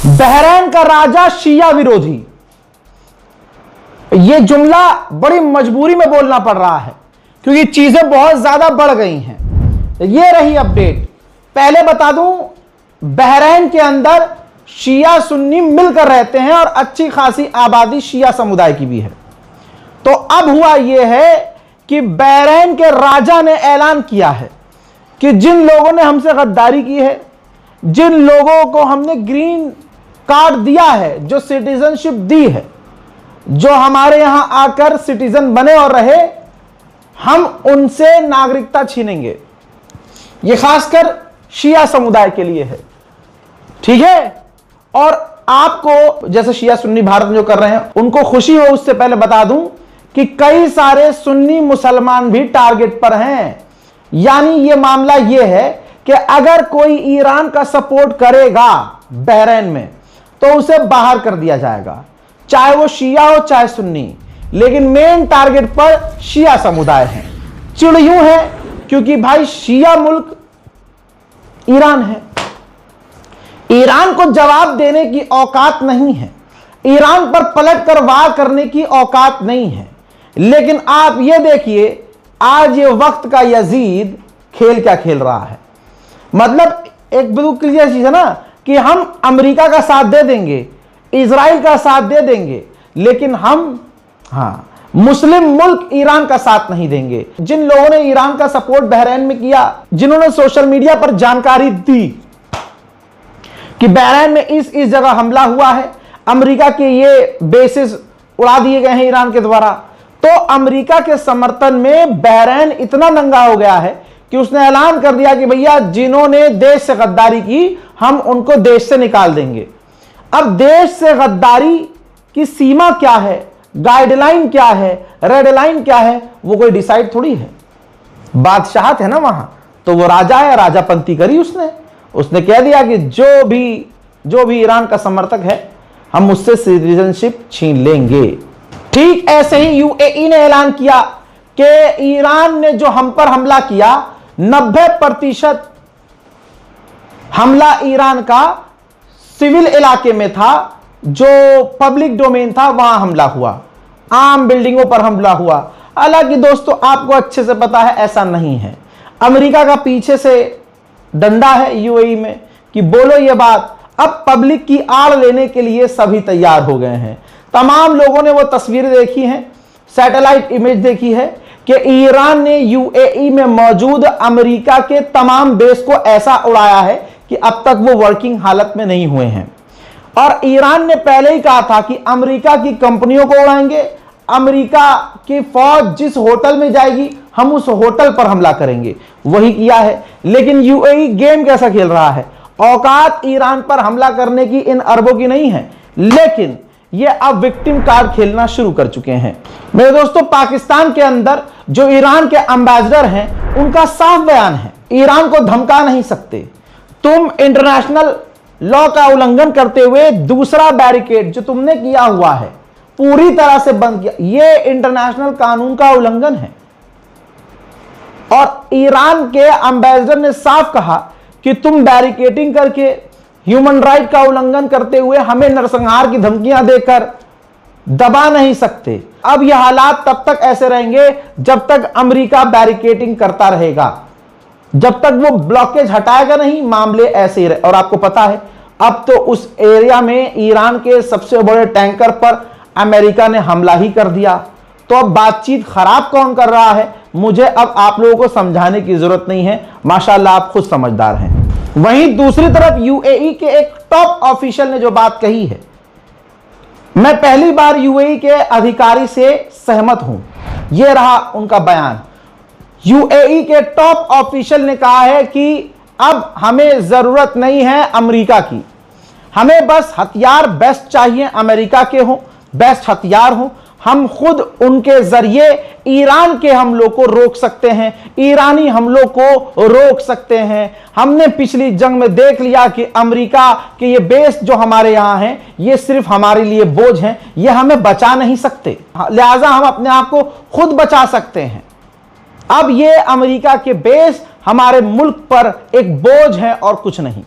बहरैन का राजा शिया विरोधी। यह जुमला बड़ी मजबूरी में बोलना पड़ रहा है क्योंकि चीजें बहुत ज्यादा बढ़ गई हैं। यह रही अपडेट। पहले बता दूं, बहरैन के अंदर शिया सुन्नी मिलकर रहते हैं और अच्छी खासी आबादी शिया समुदाय की भी है। तो अब हुआ यह है कि बहरैन के राजा ने ऐलान किया है कि जिन लोगों ने हमसे गद्दारी की है, जिन लोगों को हमने ग्रीन कार्ड दिया है, जो सिटीजनशिप दी है, जो हमारे यहां आकर सिटीजन बने और रहे, हम उनसे नागरिकता छीनेंगे। यह खासकर शिया समुदाय के लिए है, ठीक है। और आपको जैसे शिया सुन्नी भारत में जो कर रहे हैं उनको खुशी हो, उससे पहले बता दूं कि कई सारे सुन्नी मुसलमान भी टारगेट पर हैं। यानी यह मामला यह है कि अगर कोई ईरान का सपोर्ट करेगा बहरैन में तो उसे बाहर कर दिया जाएगा, चाहे वो शिया हो चाहे सुन्नी। लेकिन मेन टारगेट पर शिया समुदाय है। चिड़ यूं है क्योंकि भाई शिया मुल्क ईरान है, ईरान को जवाब देने की औकात नहीं है, ईरान पर पलट कर वार करने की औकात नहीं है। लेकिन आप ये देखिए, आज ये वक्त का यजीद खेल क्या खेल रहा है। मतलब एक बिल्कुल क्लियर चीज है ना कि हम अमेरिका का साथ दे देंगे, इजराइल का साथ दे देंगे, लेकिन हम मुस्लिम मुल्क ईरान का साथ नहीं देंगे। जिन लोगों ने ईरान का सपोर्ट बहरैन में किया, जिन्होंने सोशल मीडिया पर जानकारी दी कि बहरैन में इस जगह हमला हुआ है, अमेरिका के ये बेसिस उड़ा दिए गए हैं ईरान के द्वारा, तो अमेरिका के समर्थन में बहरैन इतना नंगा हो गया है कि उसने ऐलान कर दिया कि भैया जिन्होंने देश से गद्दारी की हम उनको देश से निकाल देंगे। अब देश से गद्दारी की सीमा क्या है, गाइडलाइन क्या है, रेड लाइन क्या है, वो कोई डिसाइड थोड़ी है। बादशाहत है ना वहां, तो वो राजा है, राजापंती करी उसने कह दिया कि जो भी ईरान का समर्थक है हम उससे सिटीजनशिप छीन लेंगे। ठीक ऐसे ही यूएई ने ऐलान किया कि ईरान ने जो हम पर हमला किया, 90% हमला ईरान का सिविल इलाके में था, जो पब्लिक डोमेन था वहां हमला हुआ, आम बिल्डिंगों पर हमला हुआ। हालांकि दोस्तों आपको अच्छे से पता है ऐसा नहीं है। अमेरिका का पीछे से डंडा है यूएई में कि बोलो ये बात। अब पब्लिक की आड़ लेने के लिए सभी तैयार हो गए हैं। तमाम लोगों ने वो तस्वीरें देखी हैं, सैटेलाइट इमेज देखी है कि ईरान ने यूएई में मौजूद अमेरिका के तमाम बेस को ऐसा उड़ाया है कि अब तक वो वर्किंग हालत में नहीं हुए हैं। और ईरान ने पहले ही कहा था कि अमेरिका की कंपनियों को उड़ाएंगे, अमेरिका की फौज जिस होटल में जाएगी हम उस होटल पर हमला करेंगे। वही किया है। लेकिन यूएई गेम कैसा खेल रहा है, औकात ईरान पर हमला करने की इन अरबों की नहीं है, लेकिन ये अब विक्टिम कार्ड खेलना शुरू कर चुके हैं। मेरे दोस्तों, पाकिस्तान के अंदर जो ईरान के एम्बेसडर हैं उनका साफ बयान है, ईरान को धमका नहीं सकते। तुम इंटरनेशनल लॉ का उल्लंघन करते हुए दूसरा बैरिकेड जो तुमने किया हुआ है पूरी तरह से बंद किया, यह इंटरनेशनल कानून का उल्लंघन है। और ईरान के एम्बेसडर ने साफ कहा कि तुम बैरिकेडिंग करके ह्यूमन राइट का उल्लंघन करते हुए हमें नरसंहार की धमकियां देकर दबा नहीं सकते। अब यह हालात तब तक ऐसे रहेंगे जब तक अमेरिका बैरिकेडिंग करता रहेगा, जब तक वो ब्लॉकेज हटाएगा नहीं, मामले ऐसे ही रहे। और आपको पता है अब तो उस एरिया में ईरान के सबसे बड़े टैंकर पर अमेरिका ने हमला ही कर दिया। तो अब बातचीत खराब कौन कर रहा है, मुझे अब आप लोगों को समझाने की जरूरत नहीं है, माशाल्लाह आप खुद समझदार हैं। वहीं दूसरी तरफ यूएई के एक टॉप ऑफिशियल ने जो बात कही है, मैं पहली बार यूएई के अधिकारी से सहमत हूं। यह रहा उनका बयान। यूएई के टॉप ऑफिशियल ने कहा है कि अब हमें जरूरत नहीं है अमेरिका की, हमें बस हथियार बेस्ट चाहिए, अमेरिका के हो, बेस्ट हथियार हो। हम खुद उनके जरिए ईरान के हमलों को रोक सकते हैं, ईरानी हमलों को रोक सकते हैं। हमने पिछली जंग में देख लिया कि अमेरिका के ये बेस जो हमारे यहां हैं ये सिर्फ हमारे लिए बोझ हैं, ये हमें बचा नहीं सकते, लिहाजा हम अपने आप को खुद बचा सकते हैं। अब ये अमेरिका के बेस हमारे मुल्क पर एक बोझ है और कुछ नहीं।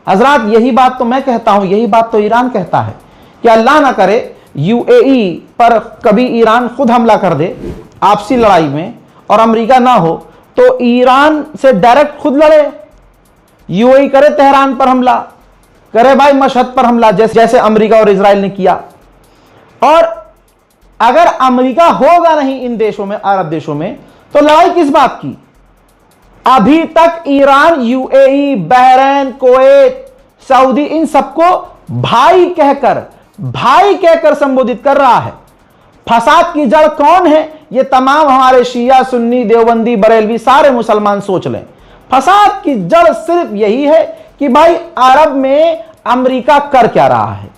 हजरात यही बात तो मैं कहता हूं, यही बात तो ईरान कहता है कि अल्लाह ना करे यूएई पर कभी ईरान खुद हमला कर दे आपसी लड़ाई में और अमेरिका ना हो, तो ईरान से डायरेक्ट खुद लड़े, यूएई करे तेहरान पर हमला, करे भाई मशहद पर हमला, जैसे अमेरिका और इजराइल ने किया। और अगर अमेरिका होगा नहीं इन देशों में, अरब देशों में, तो लड़ाई किस बात की? अभी तक Iran UAE, Bahrain, Kuwait, Saudi इन सबको भाई कहकर संबोधित कर रहा है। फसाद की जड़ कौन है? ये तमाम हमारे शिया, सुन्नी, देवबंदी, बरेलवी सारे मुसलमान सोच लें। फसाद की जड़ सिर्फ यही है कि भाई अरब में अमेरिका कर क्या रहा है।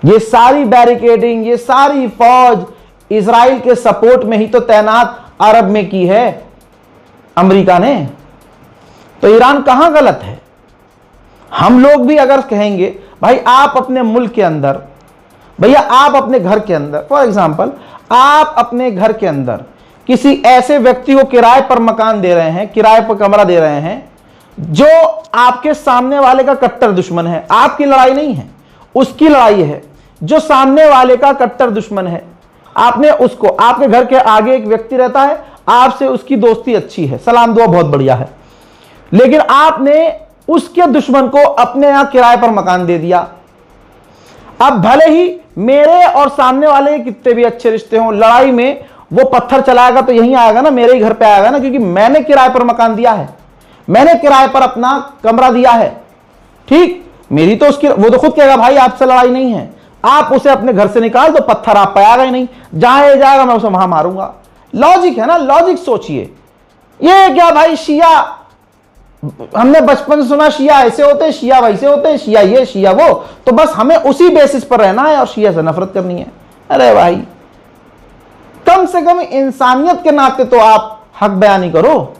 ये सारी बैरिकेडिंग, ये सारी फौज इजराइल के सपोर्ट में ही तो तैनात अरब में की है अमेरिका ने। तो ईरान कहां गलत है? हम लोग भी अगर कहेंगे भाई आप अपने मुल्क के अंदर, भैया आप अपने घर के अंदर, फॉर एग्जाम्पल आप अपने घर के अंदर किसी ऐसे व्यक्ति को किराए पर मकान दे रहे हैं, किराए पर कमरा दे रहे हैं, जो आपके सामने वाले का कट्टर दुश्मन है। आपकी लड़ाई नहीं है, उसकी लड़ाई है, जो सामने वाले का कट्टर दुश्मन है। आपने उसको, आपके घर के आगे एक व्यक्ति रहता है, आपसे उसकी दोस्ती अच्छी है, सलाम दुआ बहुत बढ़िया है, लेकिन आपने उसके दुश्मन को अपने यहां किराए पर मकान दे दिया। अब भले ही मेरे और सामने वाले के कितने भी अच्छे रिश्ते हों, लड़ाई में वो पत्थर चलाएगा तो यहीं आएगा ना, मेरे ही घर पे आएगा ना, क्योंकि मैंने किराए पर मकान दिया है, मैंने किराए पर अपना कमरा दिया है। ठीक, मेरी तो उसकी, वो तो खुद कहेगा भाई आपसे लड़ाई नहीं है, आप उसे अपने घर से निकाल दो, पत्थर आप पे आएगा ही नहीं, जहां ये जाएगा मैं उसे वहां मारूंगा। लॉजिक है ना, लॉजिक सोचिए। ये क्या भाई शिया, हमने बचपन से सुना शिया ऐसे होते हैं, शिया वैसे होते हैं, शिया ये शिया वो, तो बस हमें उसी बेसिस पर रहना है और शिया से नफरत करनी है। अरे भाई कम से कम इंसानियत के नाते तो आप हक बयानी करो।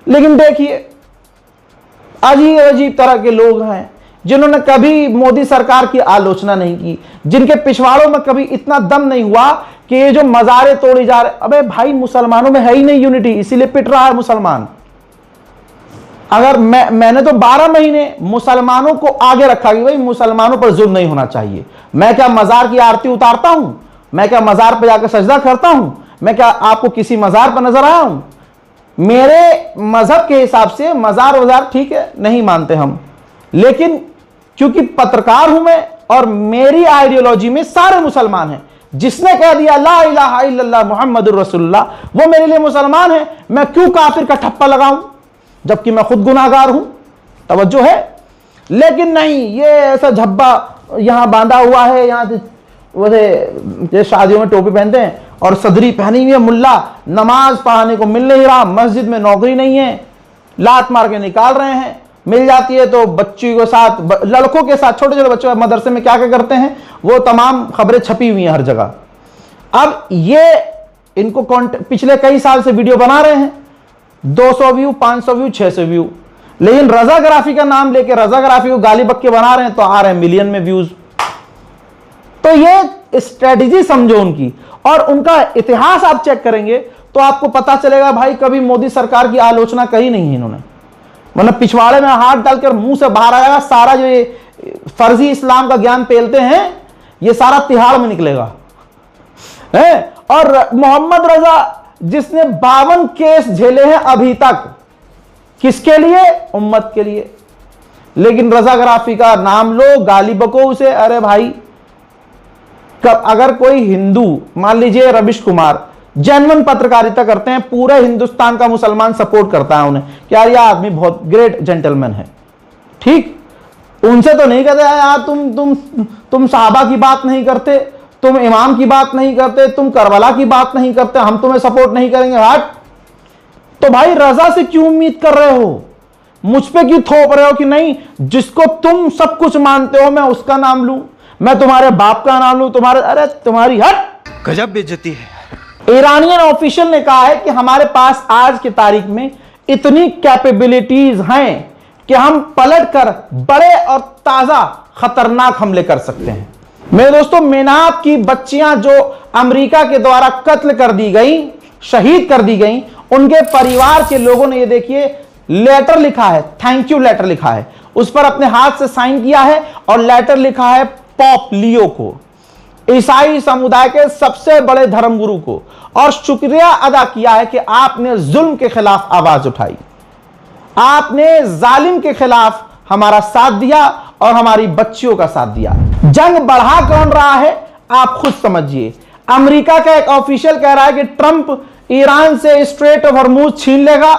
लेकिन देखिए अजीब अजीब तरह के लोग हैं जिन्होंने कभी मोदी सरकार की आलोचना नहीं की, जिनके पिछवाड़ों में कभी इतना दम नहीं हुआ कि ये जो मजारे तोड़ी जा रहे, अबे भाई मुसलमानों में है ही नहीं यूनिटी, इसीलिए पिट रहा है मुसलमान। अगर मैंने तो 12 महीने मुसलमानों को आगे रखा कि भाई मुसलमानों पर जुल्म नहीं होना चाहिए। मैं क्या मजार की आरती उतारता हूं? मैं क्या मजार पर जाकर सजदा करता हूं? मैं क्या आपको किसी मजार पर नजर आया हूं? मेरे मजहब के हिसाब से मजार वजार ठीक है, नहीं मानते हम, लेकिन क्योंकि पत्रकार हूं मैं और मेरी आइडियोलॉजी में सारे मुसलमान हैं, जिसने कह दिया ला इलाहा इल्लल्लाह मुहम्मदुर रसूलुल्लाह वो मेरे लिए मुसलमान है। मैं क्यों काफिर का ठप्पा लगाऊं जबकि मैं खुद गुनाहगार हूं? तवज्जो है। लेकिन नहीं, ये ऐसा झब्बा यहां बांधा हुआ है, यहां वो शादियों में टोपी पहनते हैं और सदरी पहनी हुई है, मुल्ला नमाज पढ़ाने को मिल नहीं रहा, मस्जिद में नौकरी नहीं है, लात मार के निकाल रहे हैं, मिल जाती है तो बच्ची के साथ, लड़कों के साथ, छोटे छोटे बच्चों मदरसे में क्या क्या करते हैं, वो तमाम खबरें छपी हुई हैं हर जगह। अब ये इनको पिछले कई साल से वीडियो बना रहे हैं, 200 व्यू, 500 व्यू, 600 व्यू, लेकिन रजाग्राफी का नाम लेके रजाग्राफी को गाली बक्के बना रहे हैं तो आ रहे हैं मिलियन में व्यूज। तो ये स्ट्रेटेजी समझो उनकी, और उनका इतिहास आप चेक करेंगे तो आपको पता चलेगा भाई कभी मोदी सरकार की आलोचना कही नहीं है इन्होंने, मतलब पिछवाड़े में हाथ डालकर मुंह से बाहर आएगा सारा जो ये फर्जी इस्लाम का ज्ञान पेलते हैं, ये सारा तिहाड़ में निकलेगा है। और मोहम्मद रजा जिसने 52 केस झेले हैं अभी तक, किसके लिए? उम्मत के लिए। लेकिन रजाग्राफी का नाम लो, गाली बको उसे। अरे भाई अगर कोई हिंदू, मान लीजिए रविश कुमार जेन्युइन पत्रकारिता करते हैं, पूरे हिंदुस्तान का मुसलमान सपोर्ट करता है उन्हें कि यार ये आदमी बहुत ग्रेट जेंटलमैन है, ठीक, उनसे तो नहीं कहते यार तुम साहबा की बात नहीं करते, तुम इमाम की बात नहीं करते, तुम करबला की बात नहीं करते, हम तुम्हें सपोर्ट नहीं करेंगे, हट। तो भाई रजा से क्यों उम्मीद कर रहे हो? मुझ पे क्यों थोप रहे हो कि नहीं जिसको तुम सब कुछ मानते हो मैं उसका नाम लूं, मैं तुम्हारे बाप का नाम लूं, तुम्हारे, अरे तुम्हारी हट, गजब बेइज्जती है। ईरानियन ऑफिशियल ने कहा है कि हमारे पास आज की तारीख में इतनी कैपेबिलिटीज हैं कि हम पलटकर बड़े और ताजा खतरनाक हमले कर सकते हैं। मेरे दोस्तों, मेनाब की बच्चियां जो अमेरिका के द्वारा कत्ल कर दी गई, शहीद कर दी गई, उनके परिवार के लोगों ने ये देखिए लेटर लिखा है, थैंक यू लेटर लिखा है, उस पर अपने हाथ से साइन किया है और लेटर लिखा है पॉप लियो को, ईसाई समुदाय के सबसे बड़े धर्मगुरु को, और शुक्रिया अदा किया है कि आपने जुल्म के खिलाफ आवाज उठाई, आपने जालिम के खिलाफ हमारा साथ दिया और हमारी बच्चियों का साथ दिया। जंग बढ़ा कौन रहा है आप खुद समझिए। अमेरिका का एक ऑफिशियल कह रहा है कि ट्रंप ईरान से स्ट्रेट ऑफ हॉर्मूज छीन लेगा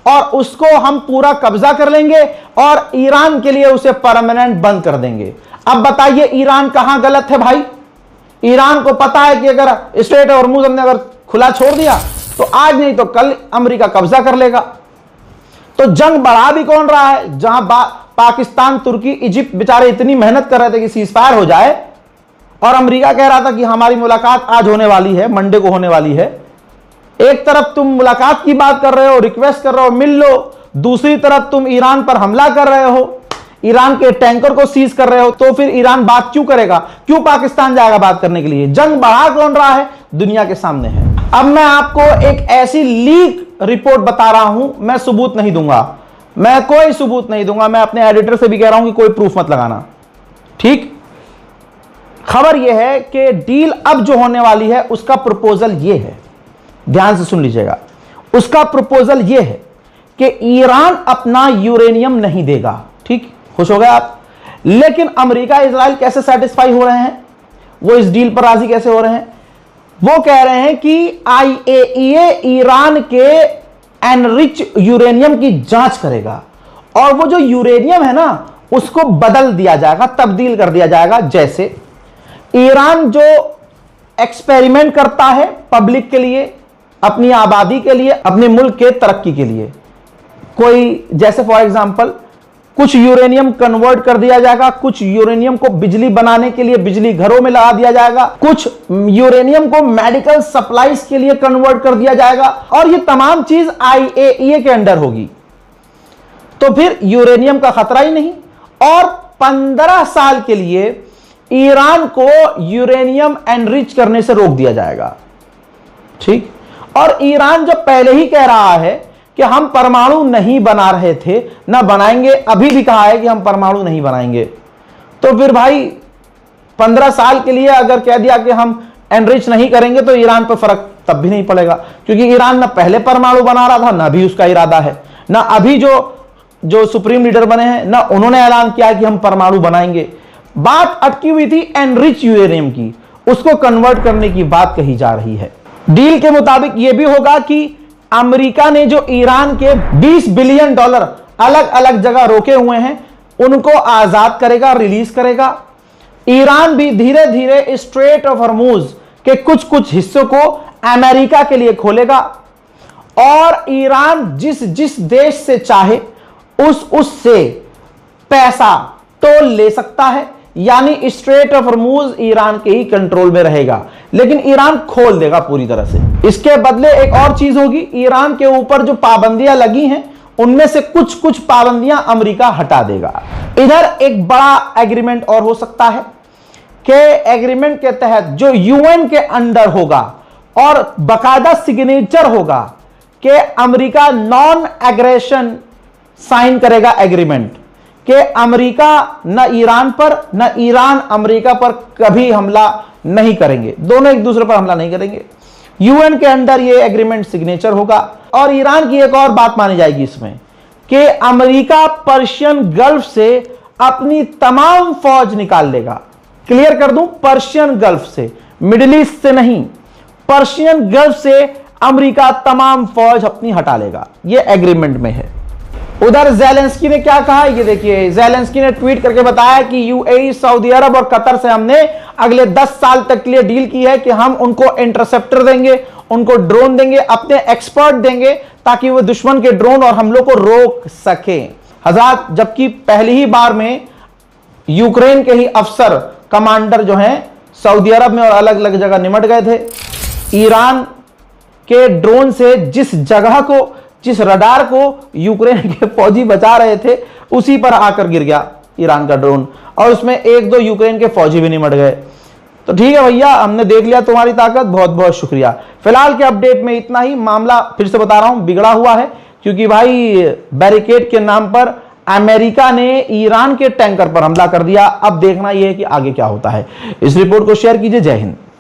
और उसको हम पूरा कब्जा कर लेंगे और ईरान के लिए उसे परमानेंट बंद कर देंगे। अब बताइए ईरान कहां गलत है भाई? ईरान को पता है कि अगर स्ट्रेट ऑफ हॉर्मूज हमने अगर खुला छोड़ दिया तो आज नहीं तो कल अमेरिका कब्जा कर लेगा। तो जंग बढ़ा भी कौन रहा है? जहां पाकिस्तान, तुर्की, इजिप्ट बेचारे इतनी मेहनत कर रहे थे कि सीजफायर हो जाए और अमेरिका कह रहा था कि हमारी मुलाकात आज होने वाली है, मंडे को होने वाली है। एक तरफ तुम मुलाकात की बात कर रहे हो, रिक्वेस्ट कर रहे हो, मिल लो, दूसरी तरफ तुम ईरान पर हमला कर रहे हो, ईरान के टैंकर को सीज कर रहे हो, तो फिर ईरान बात क्यों करेगा? क्यों पाकिस्तान जाएगा बात करने के लिए? जंग बढ़ा कौन रहा है? दुनिया के सामने है। अब मैं आपको एक ऐसी लीक रिपोर्ट बता रहा हूं, मैं सबूत नहीं दूंगा, मैं कोई सबूत नहीं दूंगा, मैं अपने एडिटर से भी कह रहा हूं कि कोई प्रूफ मत लगाना, ठीक? खबर यह है कि डील अब जो होने वाली है उसका प्रपोजल यह है, ध्यान से सुन लीजिएगा। उसका प्रपोजल यह है कि ईरान अपना यूरेनियम नहीं देगा, ठीक? खुश हो गए आप? लेकिन अमेरिका, इजराइल कैसे सेटिस्फाई हो रहे हैं? वो इस डील पर राजी कैसे हो रहे हैं? वो कह रहे हैं कि IAEA ईरान के एनरिच यूरेनियम की जांच करेगा और वो जो यूरेनियम है ना उसको बदल दिया जाएगा, तब्दील कर दिया जाएगा। जैसे ईरान जो एक्सपेरिमेंट करता है पब्लिक के लिए, अपनी आबादी के लिए, अपने मुल्क के तरक्की के लिए, कोई जैसे फॉर एग्जांपल कुछ यूरेनियम कन्वर्ट कर दिया जाएगा, कुछ यूरेनियम को बिजली बनाने के लिए बिजली घरों में लगा दिया जाएगा, कुछ यूरेनियम को मेडिकल सप्लाईज के लिए कन्वर्ट कर दिया जाएगा और ये तमाम चीज IAEA के अंडर होगी। तो फिर यूरेनियम का खतरा ही नहीं और 15 साल के लिए ईरान को यूरेनियम एनरिच करने से रोक दिया जाएगा, ठीक? और ईरान जो पहले ही कह रहा है कि हम परमाणु नहीं बना रहे थे, ना बनाएंगे, अभी भी कहा है कि हम परमाणु नहीं बनाएंगे, तो फिर भाई 15 साल के लिए अगर कह दिया कि हम एनरिच नहीं करेंगे तो ईरान पर फर्क तब भी नहीं पड़ेगा, क्योंकि ईरान ना पहले परमाणु बना रहा था, ना भी उसका इरादा है, ना अभी जो सुप्रीम लीडर बने हैं ना उन्होंने ऐलान किया कि हम परमाणु बनाएंगे। बात अटकी हुई थी एनरिच यूरेनियम की, उसको कन्वर्ट करने की बात कही जा रही है। डील के मुताबिक यह भी होगा कि अमेरिका ने जो ईरान के $20 बिलियन अलग अलग जगह रोके हुए हैं उनको आजाद करेगा, रिलीज करेगा। ईरान भी धीरे धीरे स्ट्रेट ऑफ हॉर्मूज के कुछ कुछ हिस्सों को अमेरिका के लिए खोलेगा और ईरान जिस जिस देश से चाहे उससे पैसा टोल ले सकता है, यानी स्ट्रेट ऑफ हॉर्मूज ईरान के ही कंट्रोल में रहेगा, लेकिन ईरान खोल देगा पूरी तरह से। इसके बदले एक और चीज होगी, ईरान के ऊपर जो पाबंदियां लगी हैं उनमें से कुछ कुछ पाबंदियां अमेरिका हटा देगा। इधर एक बड़ा एग्रीमेंट और हो सकता है कि एग्रीमेंट के तहत जो यूएन के अंडर होगा और बाकायदा सिग्नेचर होगा कि अमेरिका नॉन एग्रेशन साइन करेगा एग्रीमेंट कि अमेरिका न ईरान पर न ईरान अमेरिका पर कभी हमला नहीं करेंगे, दोनों एक दूसरे पर हमला नहीं करेंगे। यूएन के अंडर ये एग्रीमेंट सिग्नेचर होगा। और ईरान की एक और बात मानी जाएगी इसमें कि अमेरिका पर्शियन गल्फ से अपनी तमाम फौज निकाल लेगा। क्लियर कर दूं, पर्शियन गल्फ से, मिडिल ईस्ट से नहीं, पर्शियन गल्फ से अमेरिका तमाम फौज अपनी हटा लेगा। ये एग्रीमेंट में है। उधर ज़ेलेंस्की ने क्या कहा, ये देखिए, ज़ेलेंस्की ने ट्वीट करके बताया कि यूएई, सऊदी अरब और कतर से हमने अगले 10 साल तक के लिए डील की है कि हम उनको इंटरसेप्टर देंगे, उनको ड्रोन देंगे, अपने एक्सपर्ट देंगे ताकि वो दुश्मन के ड्रोन और हमलों को रोक सके। हज़ार, जबकि पहली ही बार में यूक्रेन के ही अफसर, कमांडर जो हैं सऊदी अरब में और अलग अलग जगह निमट गए थे। ईरान के ड्रोन से जिस जगह को, जिस रडार को यूक्रेन के फौजी बचा रहे थे उसी पर आकर गिर गया ईरान का ड्रोन और उसमें 1-2 यूक्रेन के फौजी भी निमट गए। तो ठीक है भैया, हमने देख लिया तुम्हारी ताकत, बहुत बहुत शुक्रिया। फिलहाल के अपडेट में इतना ही। मामला फिर से बता रहा हूं बिगड़ा हुआ है, क्योंकि भाई बैरिकेड के नाम पर अमेरिका ने ईरान के टैंकर पर हमला कर दिया। अब देखना यह है कि आगे क्या होता है। इस रिपोर्ट को शेयर कीजिए। जय हिंद।